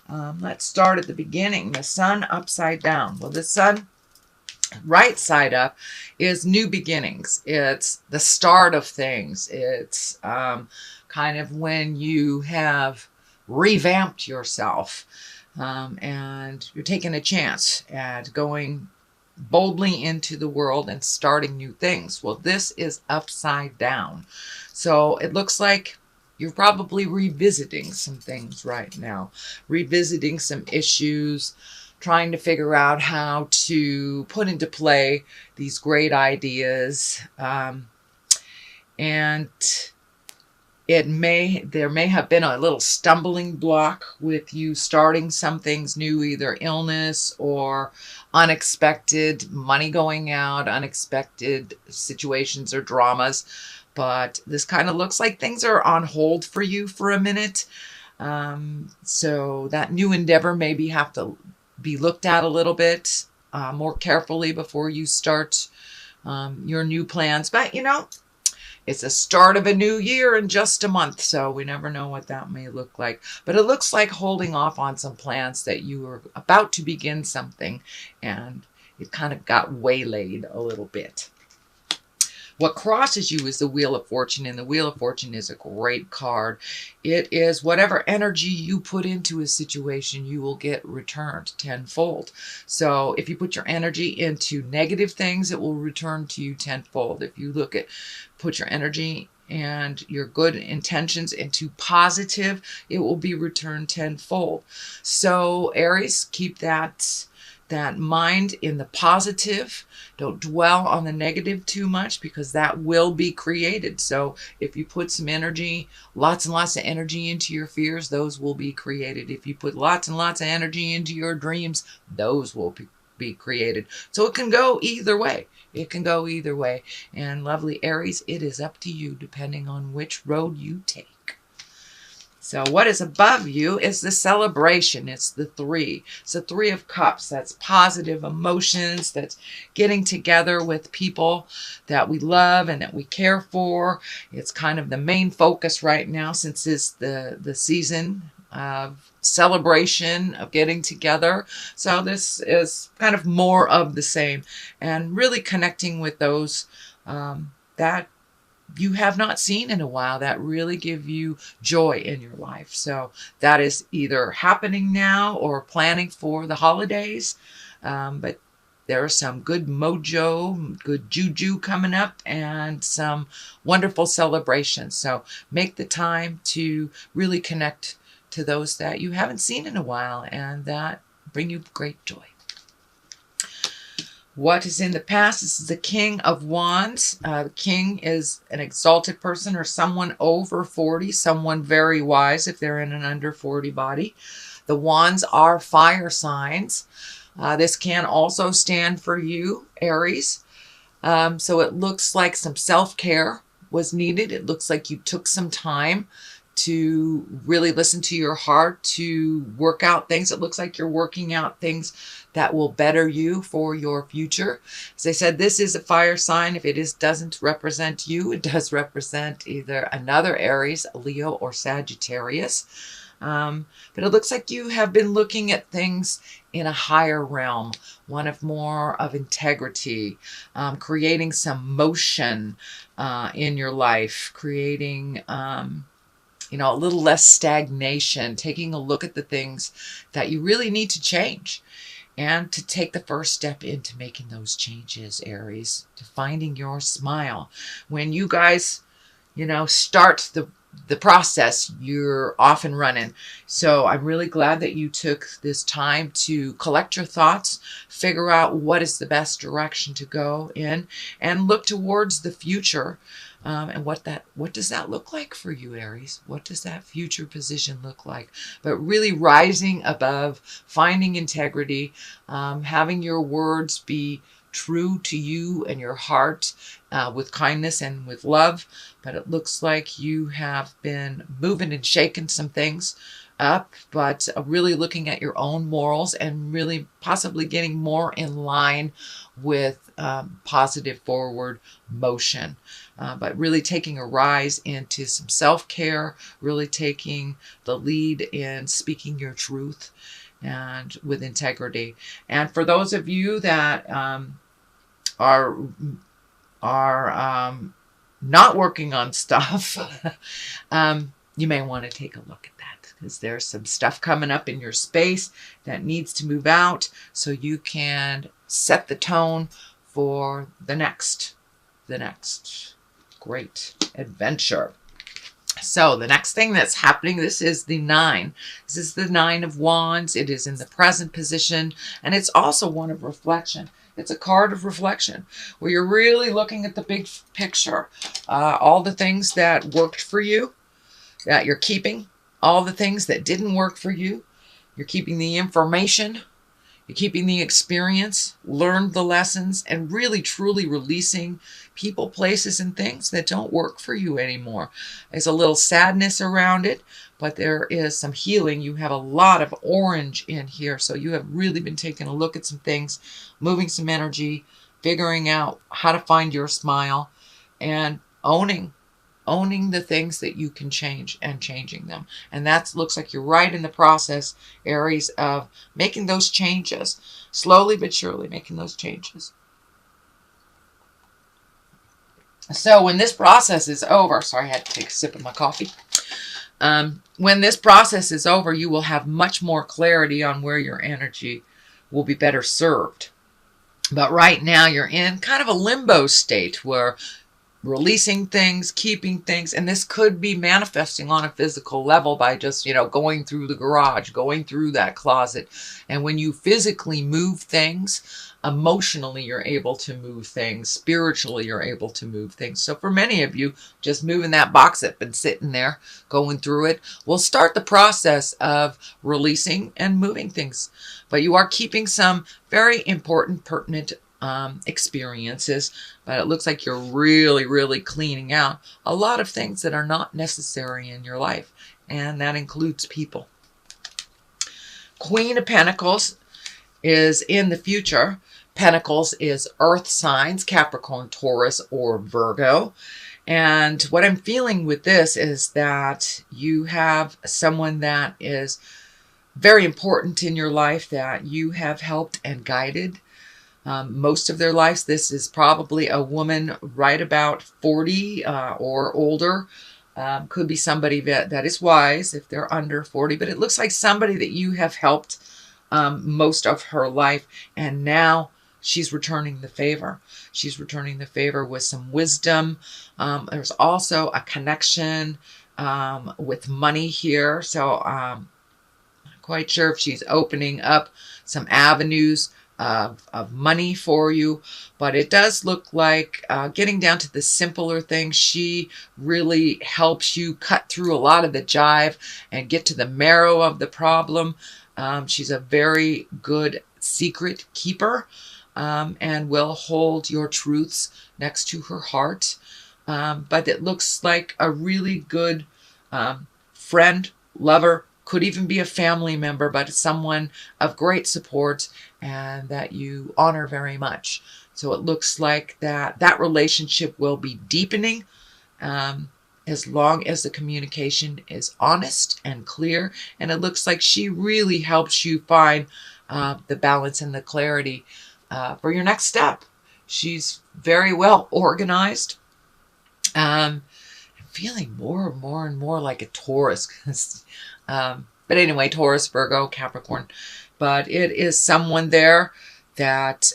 Let's start at the beginning. The sun upside down. Well, the sun right side up is new beginnings. It's the start of things. It's kind of when you have revamped yourself, and you're taking a chance at going boldly into the world and starting new things. Well, this is upside down. So it looks like you're probably revisiting some things right now, revisiting some issues, trying to figure out how to put into play these great ideas. And there may have been a little stumbling block with you starting some things new, either illness or unexpected money going out, unexpected situations or dramas. But this kind of looks like things are on hold for you for a minute. So that new endeavor maybe have to be looked at a little bit more carefully before you start your new plans. But it's the start of a new year in just a month, so we never know what that may look like. But it looks like holding off on some plans that you were about to begin something, and it kind of got waylaid a little bit. What crosses you is the Wheel of Fortune, and the Wheel of Fortune is a great card. It is whatever energy you put into a situation, you will get returned tenfold. So if you put your energy into negative things, it will return to you tenfold. If you put your energy and your good intentions into positive, it will be returned tenfold. So Aries, keep that mind in the positive. Don't dwell on the negative too much, because that will be created. So if you put some energy, lots and lots of energy into your fears, those will be created. If you put lots and lots of energy into your dreams, those will be created. So it can go either way. It can go either way. And lovely Aries, it is up to you depending on which road you take. So what is above you is the celebration. It's the 3. It's the 3 of Cups. That's positive emotions. That's getting together with people that we love and that we care for. It's kind of the main focus right now, since it's the season of celebration, of getting together. So this is kind of more of the same, and really connecting with those that you have not seen in a while, that really give you joy in your life. So that is either happening now or planning for the holidays. But there are some good mojo, good juju coming up, and some wonderful celebrations. So make the time to really connect to those that you haven't seen in a while, and that bring you great joy. What is in the past? This is the King of Wands. The King is an exalted person, or someone over 40, someone very wise if they're in an under 40 body. The Wands are fire signs. This can also stand for you, Aries. So it looks like some self-care was needed. It looks like you took some time to really listen to your heart, to work out things. It looks like you're working out things that will better you for your future. As I said, this is a fire sign. If it doesn't represent you, it does represent either another Aries, Leo, or Sagittarius. But it looks like you have been looking at things in a higher realm, one of more of integrity, creating some motion in your life, creating a little less stagnation, taking a look at the things that you really need to change, and to take the first step into making those changes, Aries, to finding your smile. When you guys, start the process, you're off and running. So I'm really glad that you took this time to collect your thoughts, figure out what is the best direction to go in, and look towards the future. And what does that look like for you, Aries? What does that future position look like? But really rising above, finding integrity, having your words be true to you and your heart, with kindness and with love. But it looks like you have been moving and shaking some things up, but really looking at your own morals and really possibly getting more in line with positive forward motion. But really taking a rise into some self-care, really taking the lead in speaking your truth and with integrity. And for those of you that are not working on stuff, you may want to take a look at that, because there's some stuff coming up in your space that needs to move out so you can set the tone for the next great adventure. So the next thing that's happening, this is the 9. This is the 9 of Wands. It is in the present position, and it's also one of reflection. It's a card of reflection where you're really looking at the big picture. All the things that worked for you, that you're keeping. All the things that didn't work for you, you're keeping the information. You're keeping the experience, learned the lessons, and really truly releasing people, places, and things that don't work for you anymore. There's a little sadness around it, but there is some healing. You have a lot of orange in here, so you have really been taking a look at some things, moving some energy, figuring out how to find your smile, and owning the things that you can change and changing them. And that looks like you're right in the process, Aries, of making those changes. Slowly but surely making those changes. So when this process is over, sorry, I had to take a sip of my coffee. When this process is over, you will have much more clarity on where your energy will be better served. But right now you're in kind of a limbo state where releasing things, keeping things, and this could be manifesting on a physical level by just, going through the garage, going through that closet. And when you physically move things, emotionally you're able to move things, spiritually you're able to move things. So for many of you, just moving that box that's been sitting there, going through it, will start the process of releasing and moving things. But you are keeping some very important, pertinent experiences, but it looks like you're really, really cleaning out a lot of things that are not necessary in your life, and that includes people. Queen of Pentacles is in the future. Pentacles is earth signs, Capricorn, Taurus, or Virgo. And what I'm feeling with this is that you have someone that is very important in your life that you have helped and guided most of their lives. This is probably a woman right about 40 or older. Could be somebody that is wise if they're under 40, but it looks like somebody that you have helped most of her life, and now she's returning the favor. She's returning the favor with some wisdom. There's also a connection with money here, so I'm not quite sure if she's opening up some avenues of money for you, but it does look like getting down to the simpler things. She really helps you cut through a lot of the jive and get to the marrow of the problem. She's a very good secret keeper and will hold your truths next to her heart. But it looks like a really good friend, lover, could even be a family member, but someone of great support and that you honor very much. So it looks like that relationship will be deepening as long as the communication is honest and clear. And it looks like she really helps you find the balance and the clarity for your next step. She's very well organized. I'm feeling more and more like a Taurus. But anyway, Taurus, Virgo, Capricorn. But it is someone there that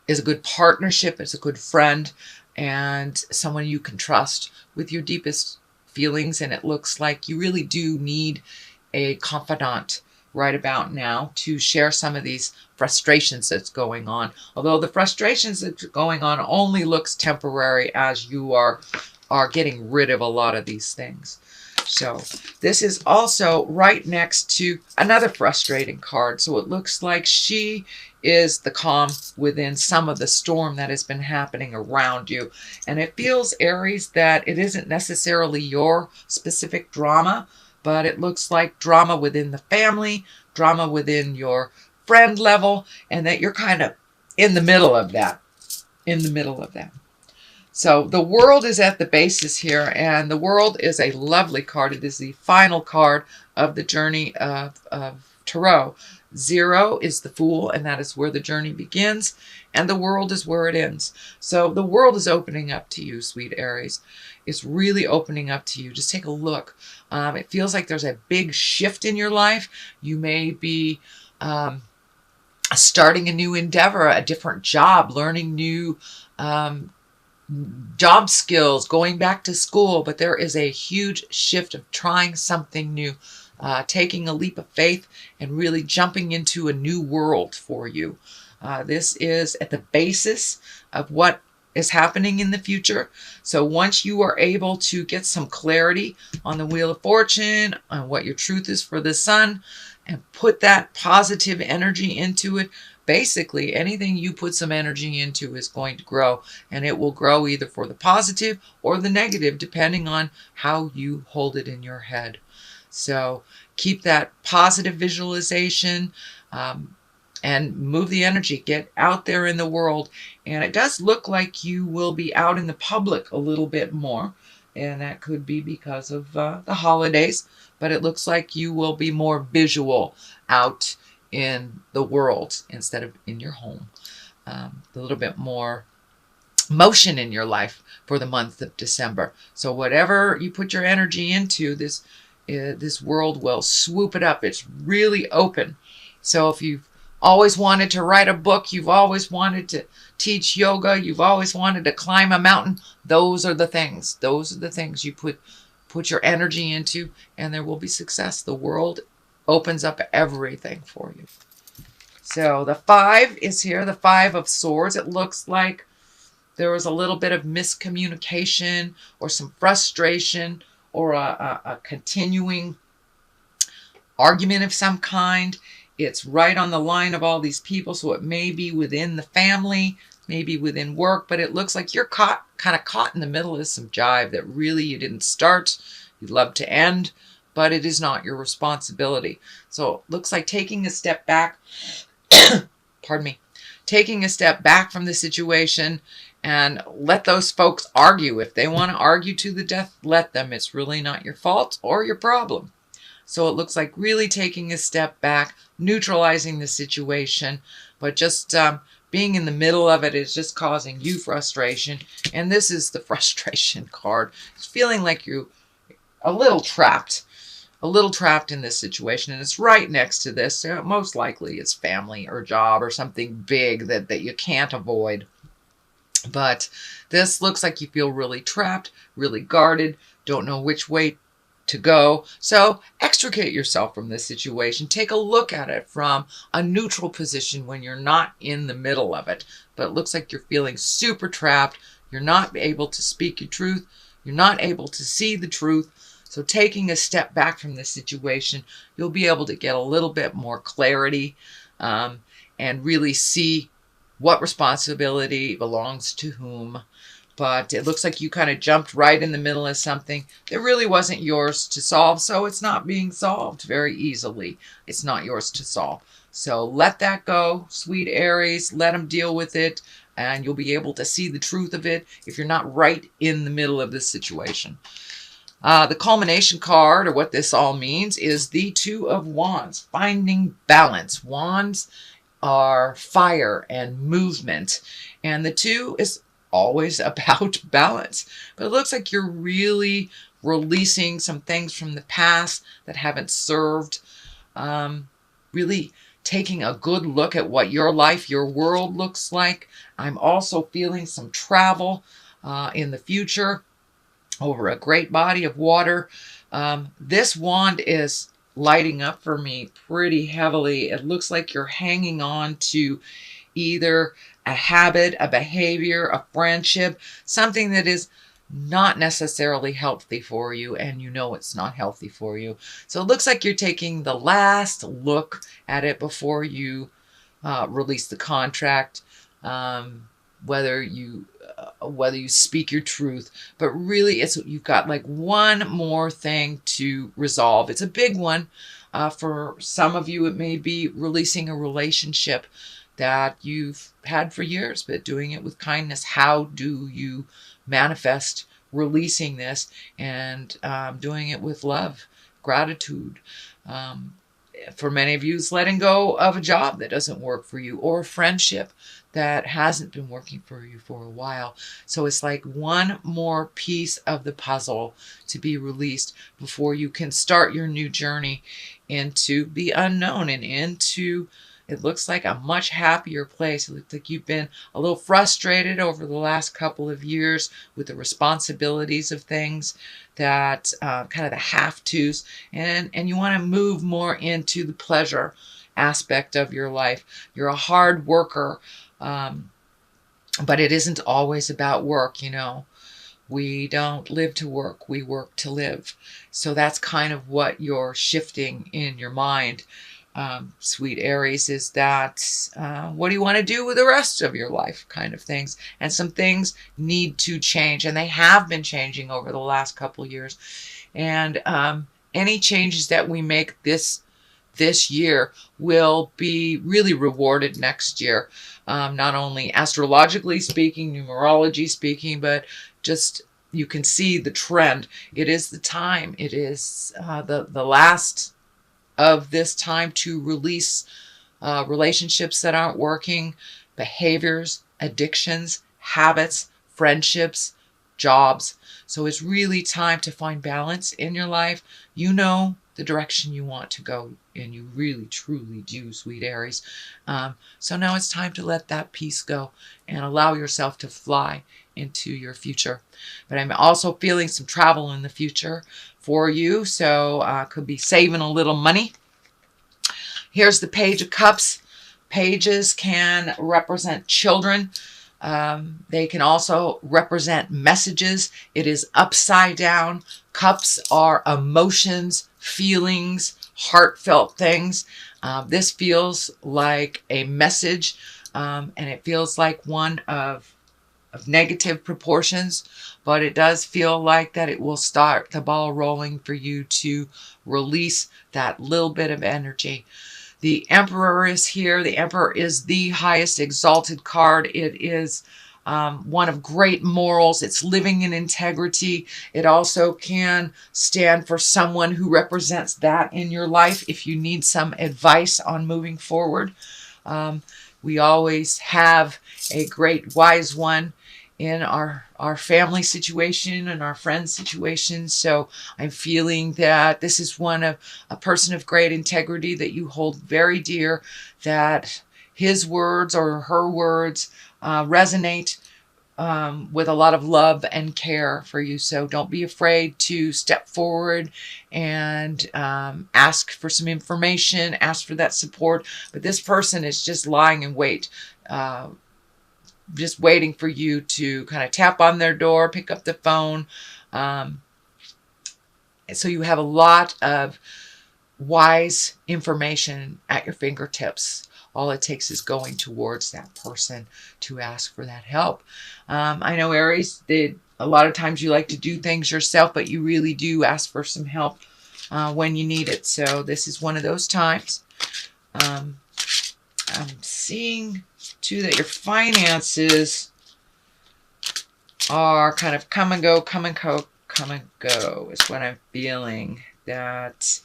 is a good partnership, is a good friend, and someone you can trust with your deepest feelings. And it looks like you really do need a confidant right about now to share some of these frustrations that's going on. Although the frustrations that's going on only looks temporary as you are getting rid of a lot of these things. So this is also right next to another frustrating card. So it looks like she is the calm within some of the storm that has been happening around you. And it feels, Aries, that it isn't necessarily your specific drama, but it looks like drama within the family, drama within your friend level, and that you're kind of in the middle of that. In the middle of that. So the world is at the basis here, and the world is a lovely card. It is the final card of the journey of Tarot. 0 is the Fool, and that is where the journey begins, and the world is where it ends. So the world is opening up to you, sweet Aries. It's really opening up to you. Just take a look. It feels like there's a big shift in your life. You may be starting a new endeavor, a different job, learning new job skills, going back to school, but there is a huge shift of trying something new, taking a leap of faith and really jumping into a new world for you. This is at the basis of what is happening in the future. So once you are able to get some clarity on the Wheel of Fortune, on what your truth is for the sun, and put that positive energy into it, basically anything you put some energy into is going to grow, and it will grow either for the positive or the negative, depending on how you hold it in your head. So keep that positive visualization, and move the energy. Get out there in the world. And it does look like you will be out in the public a little bit more. And that could be because of the holidays. But it looks like you will be more visual out in the world instead of in your home. A little bit more motion in your life for the month of December. So whatever you put your energy into, this world will swoop it up. It's really open. So if you've always wanted to write a book, you've always wanted to teach yoga, you've always wanted to climb a mountain, those are the things. Those are the things you put your energy into, and there will be success. The world opens up everything for you. So the 5 is here, the 5 of Swords. It looks like there was a little bit of miscommunication or some frustration or a continuing argument of some kind. It's right on the line of all these people, so it may be within the family, maybe within work, but it looks like you're kind of caught in the middle of some jive that really you didn't start, you'd love to end, but it is not your responsibility. So it looks like taking a step back, pardon me, taking a step back from the situation and let those folks argue. If they want to argue to the death, let them. It's really not your fault or your problem. So it looks like really taking a step back, neutralizing the situation, but just being in the middle of it is just causing you frustration. And this is the frustration card. It's feeling like you're a little trapped in this situation. And it's right next to this. So most likely it's family or job or something big that you can't avoid. But this looks like you feel really trapped, really guarded, don't know which way to go. So extricate yourself from this situation. Take a look at it from a neutral position when you're not in the middle of it. But it looks like you're feeling super trapped. You're not able to speak your truth. You're not able to see the truth. So taking a step back from this situation, you'll be able to get a little bit more clarity and really see what responsibility belongs to whom. But it looks like you kind of jumped right in the middle of something that really wasn't yours to solve. So it's not being solved very easily. It's not yours to solve. So let that go, sweet Aries. Let them deal with it. And you'll be able to see the truth of it if you're not right in the middle of this situation. The culmination card, or what this all means, is the 2 of Wands. Finding balance. Wands are fire and movement. And the 2 is always about balance. But it looks like you're really releasing some things from the past that haven't served. Really taking a good look at what your life, your world looks like. I'm also feeling some travel in the future over a great body of water. This wand is lighting up for me pretty heavily. It looks like you're hanging on to either a habit, a behavior, a friendship, something that is not necessarily healthy for you, and you know it's not healthy for you. So it looks like you're taking the last look at it before you release the contract. whether you speak your truth. But really, you've got like one more thing to resolve. It's a big one. For some of you, it may be releasing a relationship that you've had for years, but doing it with kindness. How do you manifest releasing this and doing it with love, gratitude? For many of you, it's letting go of a job that doesn't work for you, or a friendship that hasn't been working for you for a while. So it's like one more piece of the puzzle to be released before you can start your new journey into the unknown and into, it looks like, a much happier place. It looks like you've been a little frustrated over the last couple of years with the responsibilities of things, that kind of the have-tos, and you want to move more into the pleasure aspect of your life. You're a hard worker, but it isn't always about work, you know. We don't live to work, we work to live. So that's kind of what you're shifting in your mind, sweet Aries, is that what do you want to do with the rest of your life, kind of things. And some things need to change, and they have been changing over the last couple of years. And any changes that we make this year will be really rewarded next year. Not only astrologically speaking, numerology speaking, but just you can see the trend. It is the time. It is the last of this time to release relationships that aren't working, behaviors, addictions, habits, friendships, jobs. So it's really time to find balance in your life. You know the direction you want to go, and you really, truly do, sweet Aries. So now it's time to let that piece go and allow yourself to fly into your future. But I'm also feeling some travel in the future for you, so could be saving a little money. Here's the Page of Cups. Pages can represent children. They can also represent messages. It is upside down. Cups are emotions, feelings, heartfelt things. This feels like a message, and it feels like one of negative proportions, but it does feel like that it will start the ball rolling for you to release that little bit of energy. The Emperor is here. The Emperor is the highest exalted card. It is one of great morals. It's living in integrity. It also can stand for someone who represents that in your life if you need some advice on moving forward. We always have a great wise one in our family situation and our friend situation. So I'm feeling that this is a person of great integrity that you hold very dear, that his words or her words resonate with a lot of love and care for you. So don't be afraid to step forward and ask for some information, ask for that support. But this person is just lying in wait, just waiting for you to kind of tap on their door, pick up the phone. So you have a lot of wise information at your fingertips. All it takes is going towards that person to ask for that help. I know, Aries, a lot of times you like to do things yourself, but you really do ask for some help when you need it. So this is one of those times. I'm seeing too that your finances are kind of come and go is what I'm feeling. That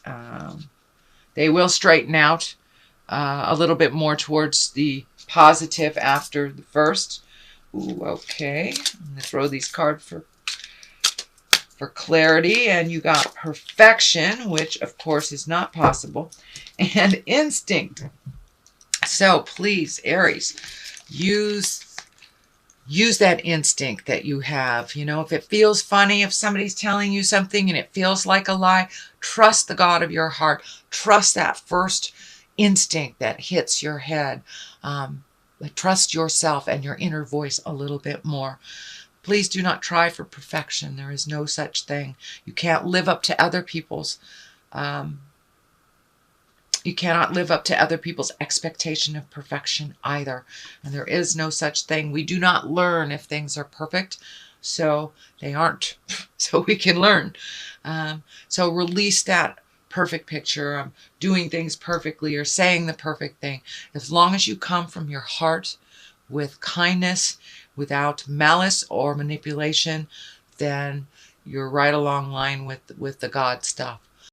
they will straighten out a little bit more towards the positive after the first. Ooh, okay. I'm going to throw these cards for clarity. And you got perfection, which of course is not possible, and instinct. So please, Aries, use that instinct that you have. You know, if it feels funny, if somebody's telling you something and it feels like a lie, trust the God of your heart. Trust that first instinct that hits your head. Trust yourself and your inner voice a little bit more. Please do not try for perfection. There is no such thing. You can't live up to other people's You cannot live up to other people's expectation of perfection either. And there is no such thing. We do not learn if things are perfect. So they aren't. So we can learn. So release that perfect picture of doing things perfectly or saying the perfect thing. As long as you come from your heart with kindness, without malice or manipulation, then you're right along line with the God stuff.